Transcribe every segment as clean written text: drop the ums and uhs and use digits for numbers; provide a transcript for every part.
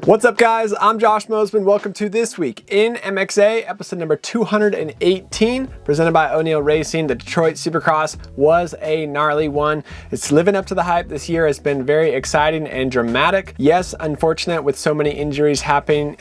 What's up, guys? I'm Josh Mosman. Welcome to This Week in MXA, episode number 218, presented by O'Neill Racing. The Detroit Supercross was a gnarly one. It's living up to the hype. This year has been very exciting and dramatic. Yes, unfortunate with so many injuries happening,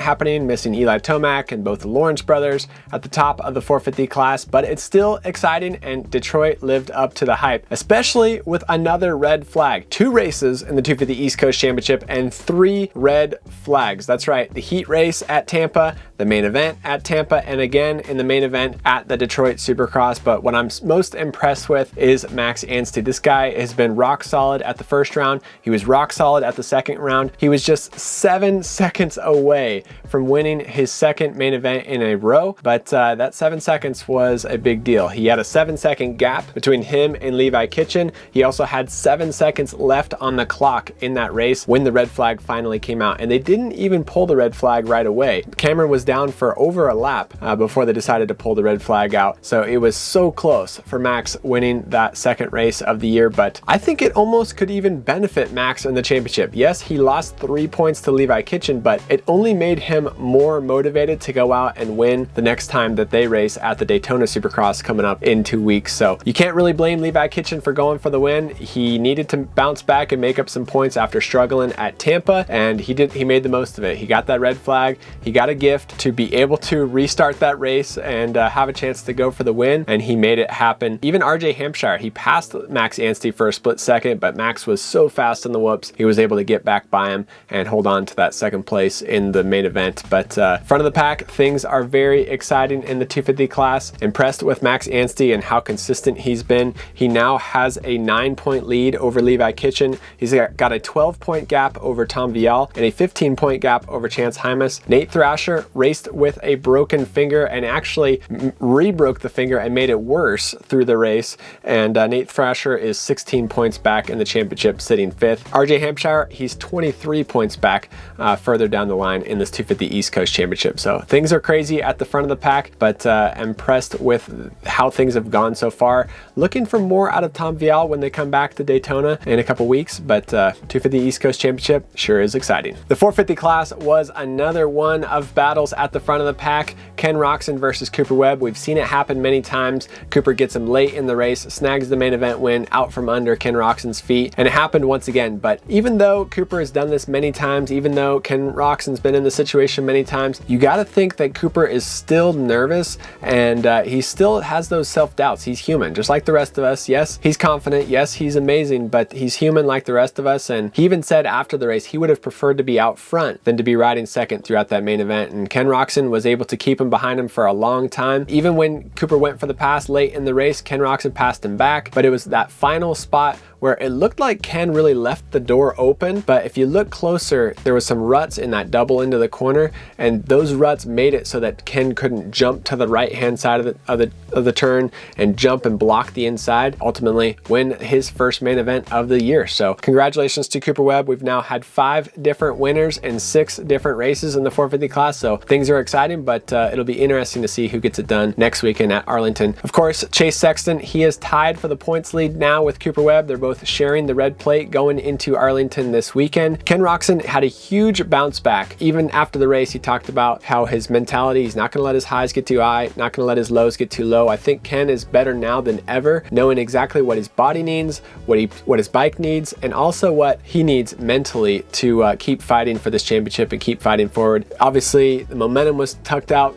missing Eli Tomac and both the Lawrence brothers at the top of the 450 class, but it's still exciting, and Detroit lived up to the hype, especially with another red flag. 2 races in the 250 East Coast Championship and 3 red flags. That's right, the heat race at Tampa, the main event at Tampa, and again in the main event at the Detroit Supercross. But what I'm most impressed with is Max Anstey. This guy has been rock solid at the first round. He was rock solid at the second round. He was just 7 seconds away from winning his second main event in a row, but that 7 seconds was a big deal. He had a 7-second gap between him and Levi Kitchen. He also had 7 seconds left on the clock in that race when the red flag finally came out, and they didn't even pull the red flag right away. Cameron was down for over a lap before they decided to pull the red flag out, so it was so close for Max winning that second race of the year. But I think it almost could even benefit Max in the championship. Yes, he lost 3 points to Levi Kitchen, but it only made him more motivated to go out and win the next time that they race at the Daytona Supercross coming up in 2 weeks. So you can't really blame Levi Kitchen for going for the win. He needed to bounce back and make up some points after struggling at Tampa, and he did. He made the most of it. He got that red flag. He got a gift to be able to restart that race and have a chance to go for the win, and he made it happen. Even RJ Hampshire, he passed Max Anstey for a split second, but Max was so fast on the whoops, he was able to get back by him and hold on to that second place in the main event. But front of the pack, things are very exciting in the 250 class. Impressed with Max Anstey and how consistent he's been. He now has a 9-point lead over Levi Kitchen. He's got a 12-point gap over Tom Vial and a 15-point gap over Chance Hymas. Nate Thrasher raced with a broken finger and actually re-broke the finger and made it worse through the race, and Nate Thrasher is 16 points back in the championship, sitting 5th. RJ Hampshire, he's 23 points back further down the line in this 250 East Coast Championship. So things are crazy at the front of the pack, but impressed with how things have gone so far. Looking for more out of Tom Vial when they come back to Daytona in a couple weeks, but 250 East Coast Championship sure is exciting. The 450 class was another one of battles at the front of the pack. Ken Roczen versus Cooper Webb. We've seen it happen many times. Cooper gets him late in the race, snags the main event win out from under Ken Roczen's feet, and it happened once again. But even though Cooper has done this many times, even though Ken Roczen's been in the situation many times, you got to think that Cooper is still nervous, and he still has those self-doubts. He's human, just like the rest of us. Yes, he's confident. Yes, he's amazing, but he's human like the rest of us. And he even said after the race he would have preferred to be out front than to be riding second throughout that main event, and Ken Roczen was able to keep him behind him for a long time. Even when Cooper went for the pass late in the race, Ken Roczen passed him back, but it was that final spot where it looked like Ken really left the door open, but if you look closer, there was some ruts in that double into the corner, and those ruts made it so that Ken couldn't jump to the right-hand side of the turn and jump and block the inside, ultimately win his first main event of the year. So congratulations to Cooper Webb. We've now had 5 different winners in 6 different races in the 450 class, so things are exciting, but it'll be interesting to see who gets it done next weekend at Arlington. Of course, Chase Sexton, he is tied for the points lead now with Cooper Webb. They're both sharing the red plate going into Arlington this weekend. Ken Roczen had a huge bounce back. Even after the race, he talked about how his mentality, he's not going to let his highs get too high, not going to let his lows get too low. I think Ken is better now than ever, knowing exactly what his body needs, what his bike needs, and also what he needs mentally to keep fighting for this championship and keep fighting forward. Obviously, the momentum was tucked out,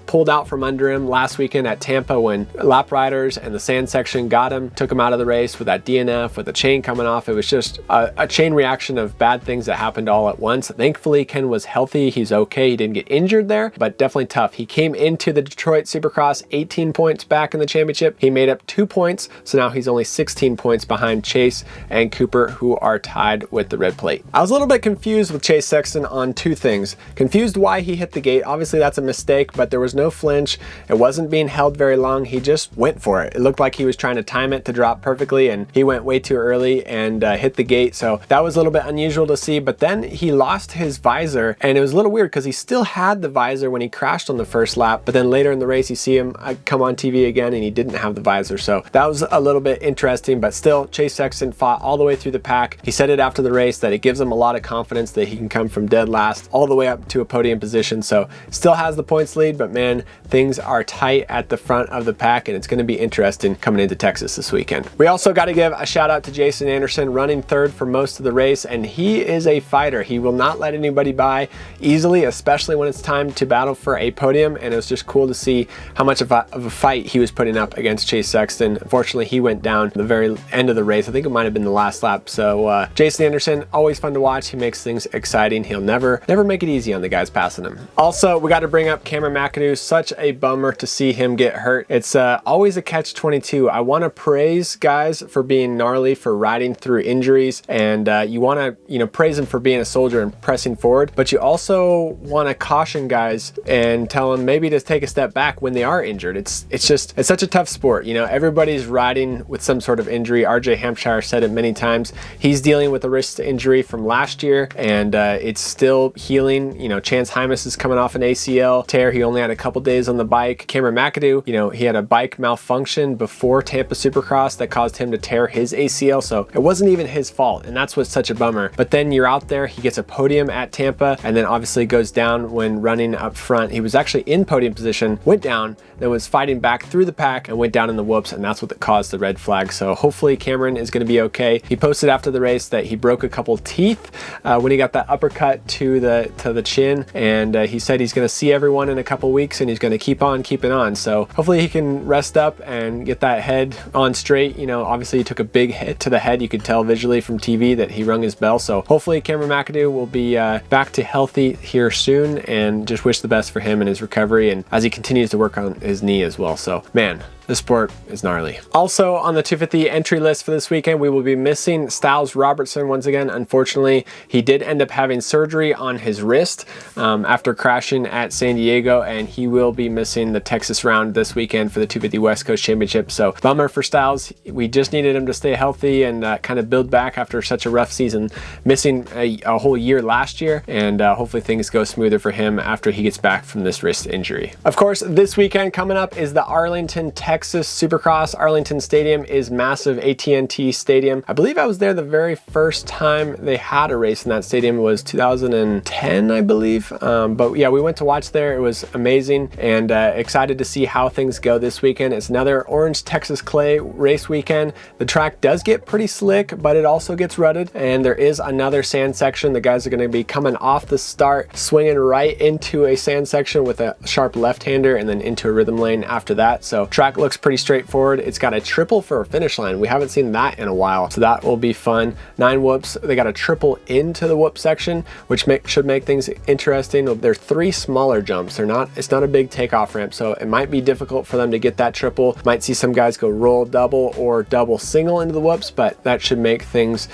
pulled out from under him last weekend at Tampa when lap riders and the sand section got him, took him out of the race with that DNF, with the chain coming off. It was just a chain reaction of bad things that happened all at once. Thankfully, Ken was healthy. He's okay. He didn't get injured there, but definitely tough. He came into the Detroit Supercross 18 points back in the championship. He made up 2 points, so now he's only 16 points behind Chase and Cooper, who are tied with the red plate. I was a little bit confused with Chase Sexton on 2 things. Confused why he hit the gate. Obviously, that's a mistake, but there was no flinch. It wasn't being held very long. He just went for it. It looked like he was trying to time it to drop perfectly, and he went way too early and hit the gate. So that was a little bit unusual to see, but then he lost his visor, and it was a little weird because he still had the visor when he crashed on the first lap, but then later in the race you see him come on TV again and he didn't have the visor. So that was a little bit interesting, but still Chase Sexton fought all the way through the pack. He said it after the race that it gives him a lot of confidence that he can come from dead last all the way up to a podium position. So still has the points lead, but man, things are tight at the front of the pack, and it's going to be interesting coming into Texas this weekend. We also got to give a shout out to Jason Anderson, running third for most of the race, and he is a fighter. He will not let anybody by easily, especially when it's time to battle for a podium, and it was just cool to see how much of a fight he was putting up against Chase Sexton. Unfortunately, he went down at the very end of the race. I think it might have been the last lap. So Jason Anderson, always fun to watch. He makes things exciting. He'll never make it easy on the guys passing him. Also, we got to bring up Cameron McAdoo. Such a bummer to see him get hurt. It's always a catch-22. I want to praise guys for being gnarly, for riding through injuries, and you want to praise them for being a soldier and pressing forward, but you also want to caution guys and tell them maybe to take a step back when they are injured. It's such a tough sport. Everybody's riding with some sort of injury. RJ Hampshire said it many times. He's dealing with a wrist injury from last year, and it's still healing. Chance Hymas is coming off an ACL tear. He only had a couple days on the bike. Cameron McAdoo, he had a bike malfunction before Tampa Supercross that caused him to tear his ACL, so it wasn't even his fault, and that's what's such a bummer. But then you're out there, he gets a podium at Tampa, and then obviously goes down when running up front. He was actually in podium position, went down, then was fighting back through the pack and went down in the whoops, and that's what caused the red flag. So hopefully Cameron is going to be okay. He posted after the race that he broke a couple teeth when he got that uppercut to the chin, and he said he's going to see everyone in a couple weeks and he's going to keep on keeping on. So hopefully he can rest up and get that head on straight. Obviously he took a big hit to the head. You could tell visually from TV that he rung his bell. So hopefully Cameron McAdoo will be back to healthy here soon, and just wish the best for him in his recovery and as he continues to work on his knee as well. So man, the sport is gnarly. Also on the 250 entry list for this weekend, we will be missing Styles Robertson once again. Unfortunately, he did end up having surgery on his wrist after crashing at San Diego, and he will be missing the Texas round this weekend for the 250 West Coast Championship. So bummer for Styles. We just needed him to stay healthy and kind of build back after such a rough season, missing a whole year last year, and hopefully things go smoother for him after he gets back from this wrist injury. Of course, this weekend coming up is the Arlington, Texas Supercross. Arlington Stadium is massive. AT&T Stadium. I believe I was there the very first time they had a race in that stadium. It was 2010, I believe. But yeah, we went to watch there. It was amazing, and excited to see how things go this weekend. It's another Orange Texas Clay race weekend. The track does get pretty slick, but it also gets rutted, and there is another sand section. The guys are going to be coming off the start, swinging right into a sand section with a sharp left-hander, and then into a rhythm lane after that. So track looks pretty straightforward. It's got a triple for a finish line. We haven't seen that in a while, so that will be fun. 9 whoops. They got a triple into the whoop section, which should make things interesting. There are 3 smaller jumps. It's not a big takeoff ramp, so it might be difficult for them to get that triple. Might see some guys go roll double or double single into the whoops, but that should make things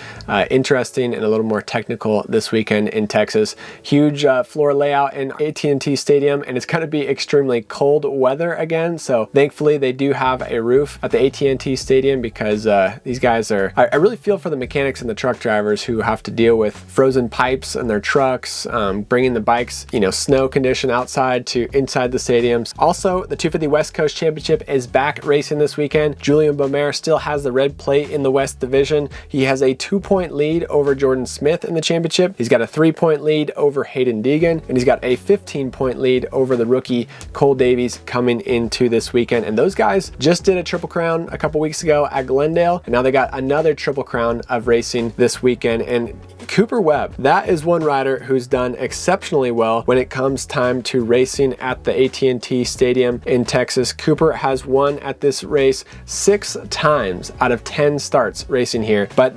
interesting and a little more technical this weekend in Texas. Huge floor layout in AT&T Stadium, and it's going to be extremely cold weather again, so thankfully they do have a roof at the AT&T Stadium, because these guys are, I really feel for the mechanics and the truck drivers who have to deal with frozen pipes in their trucks, bringing the bikes, snow condition outside to inside the stadiums. Also, the 250 West Coast Championship is back racing this weekend. Julian Bomer still has the red plate in the West Division. He has a 2-point lead over Jordan Smith in the championship. He's got a 3-point lead over Hayden Deegan, and he's got a 15-point lead over the rookie Cole Davies coming into this weekend. And those guys just did a Triple Crown a couple weeks ago at Glendale, and now they got another Triple Crown of racing this weekend. And Cooper Webb, that is one rider who's done exceptionally well when it comes time to racing at the AT&T Stadium in Texas. Cooper has won at this race 6 times out of 10 starts racing here, but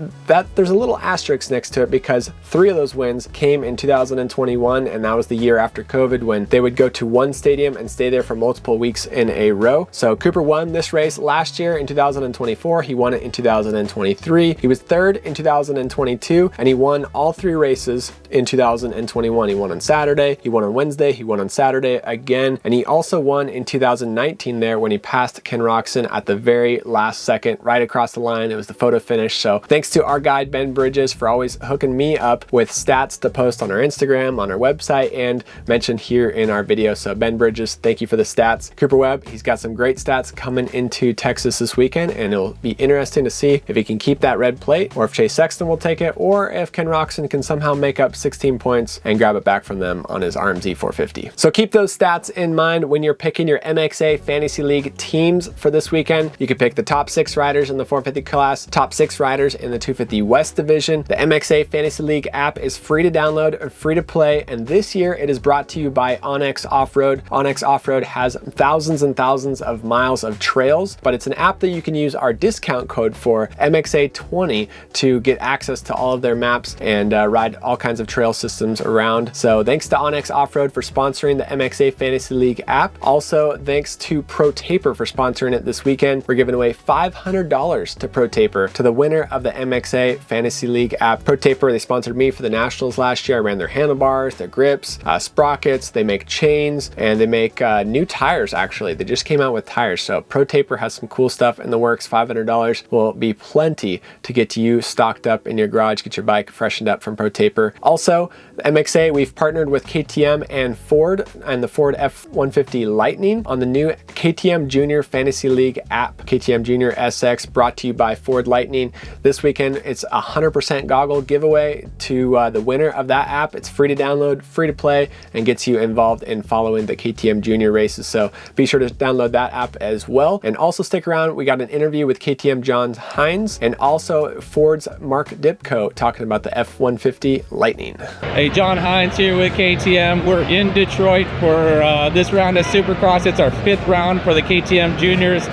there's a little asterisk next to it, because 3 of those wins came in 2021, and that was the year after COVID, when they would go to one stadium and stay there for multiple weeks in a row. So Cooper won this race last year in 2024. He won it in 2023. He was 3rd in 2022, and he won all 3 races in 2021. He won on Saturday, he won on Wednesday, he won on Saturday again, and he also won in 2019 there when he passed Ken Roczen at the very last second, right across the line. It was the photo finish. So thanks to our guide, Ben Bridges, for always hooking me up with stats to post on our Instagram, on our website, and mentioned here in our video. So Ben Bridges, thank you for the stats. Cooper Webb, he's got some great stats coming into Texas this weekend, and it'll be interesting to see if he can keep that red plate, or if Chase Sexton will take it, or if Ken Roczen can somehow make up 16 points and grab it back from them on his RMZ 450. So keep those stats in mind when you're picking your MXA Fantasy League teams for this weekend. You can pick the top 6 riders in the 450 class, top 6 riders in the 250 West division. The MXA Fantasy League app is free to download and free to play, and this year it is brought to you by Onyx Off-Road. Onyx Off-Road has thousands and thousands of miles of trails, but it's an app that you can use our discount code for MXA20 to get access to all of their maps and ride all kinds of trail systems around. So thanks to Onyx Off-Road for sponsoring the MXA Fantasy League app. Also, thanks to Pro Taper for sponsoring it this weekend. We're giving away $500 to Pro Taper, to the winner of the MXA Fantasy League app. Pro Taper, they sponsored me for the Nationals last year. I ran their handlebars, their grips, sprockets, they make chains, and they make new tires actually. They just came out with tires. So Pro Taper has some cool stuff in the works. $500 will be plenty to get you stocked up in your garage, get your bike freshened up from Pro Taper. Also, the MXA, we've partnered with KTM and Ford and the Ford F-150 Lightning on the new KTM Junior Fantasy League app. KTM Junior SX, brought to you by Ford Lightning. This weekend, it's a 100% goggle giveaway to the winner of that app. It's free to download, free to play, and gets you involved in following the KTM Junior races. So be sure to download that app as well. And also stick around. We got an interview with KTM John Hines and also Ford's Mark Dipko talking about the F-150 Lightning. Hey, John Hines here with KTM. We're in Detroit for this round of Supercross. It's our 5th round for the KTM Juniors.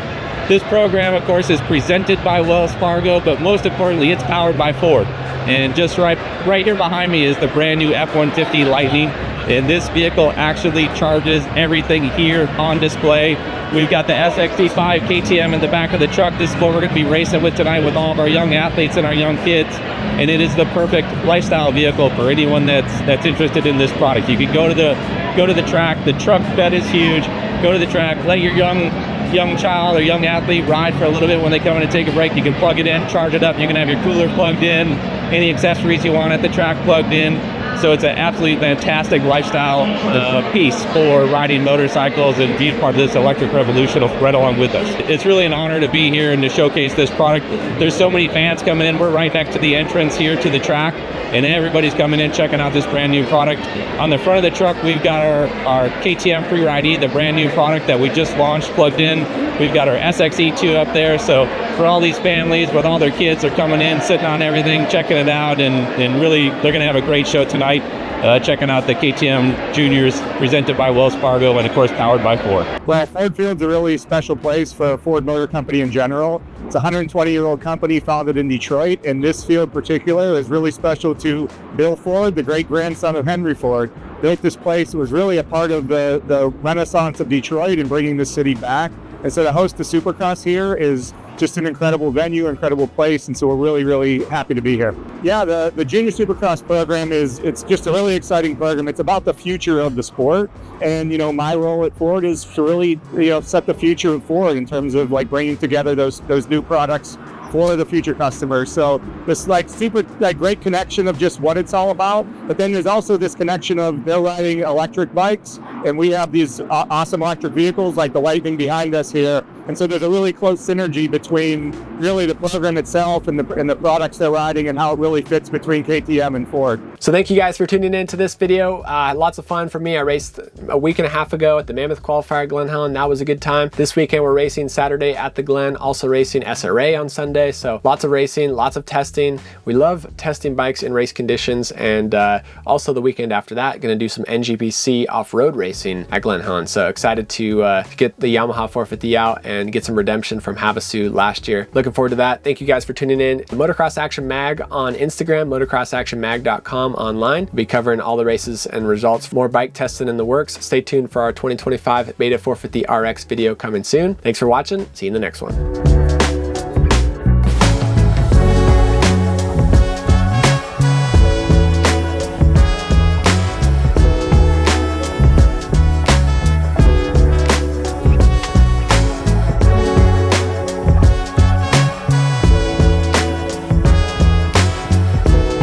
This program, of course, is presented by Wells Fargo, but most importantly, it's powered by Ford. And just right here behind me is the brand new F-150 Lightning. And this vehicle actually charges everything here on display. We've got the SXT5 KTM in the back of the truck. This is what we're going to be racing with tonight with all of our young athletes and our young kids. And it is the perfect lifestyle vehicle for anyone that's interested in this product. You can go to the track. The truck bed is huge. Go to the track. Let your young child or young athlete ride for a little bit. When they come in and take a break, you can plug it in, charge it up. You can have your cooler plugged in, any accessories you want at the track plugged in. So it's an absolutely fantastic lifestyle piece for riding motorcycles and being part of this electric revolution right along with us. It's really an honor to be here and to showcase this product. There's so many fans coming in. We're right next to the entrance here to the track, and everybody's coming in checking out this brand new product. On the front of the truck, we've got our KTM Free Ride E, the brand new product that we just launched, plugged in. We've got our SXE2 up there. So for all these families with all their kids, are coming in, sitting on everything, checking it out, and really they're going to have a great show tonight. Checking out the KTM Juniors presented by Wells Fargo and of course powered by Ford. Well, Ford Field's a really special place for Ford Motor Company in general. It's a 120-year-old company founded in Detroit, and this field in particular is really special to Bill Ford, the great-grandson of Henry Ford. Built this place, was really a part of the renaissance of Detroit and bringing the city back. And so to host the Supercross here is just an incredible venue, incredible place, and so we're really, really happy to be here. Yeah, the Junior Supercross program it's just a really exciting program. It's about the future of the sport, and my role at Ford is to really set the future forward in terms of bringing together those new products for the future customers. So this super great connection of just what it's all about, but then there's also this connection of they're riding electric bikes, and we have these awesome electric vehicles like the Lightning behind us here. And so there's a really close synergy between really the program itself and the products they're riding and how it really fits between KTM and Ford. So thank you guys for tuning in to this video. Lots of fun for me. I raced a week and a half ago at the Mammoth Qualifier at Glen Helen. That was a good time. This weekend we're racing Saturday at the Glen, also racing SRA on Sunday. So lots of racing, lots of testing. We love testing bikes in race conditions, and also the weekend after that, gonna do some NGPC off-road racing at Glen Helen. So excited to get the Yamaha 450 out and get some redemption from Havasu last year. Looking forward to that. Thank you guys for tuning in. Motocross Action Mag on Instagram, motocrossactionmag.com online. We'll be covering all the races and results. More bike testing in the works. Stay tuned for our 2025 Beta 450 RX video coming soon. Thanks for watching. See you in the next one.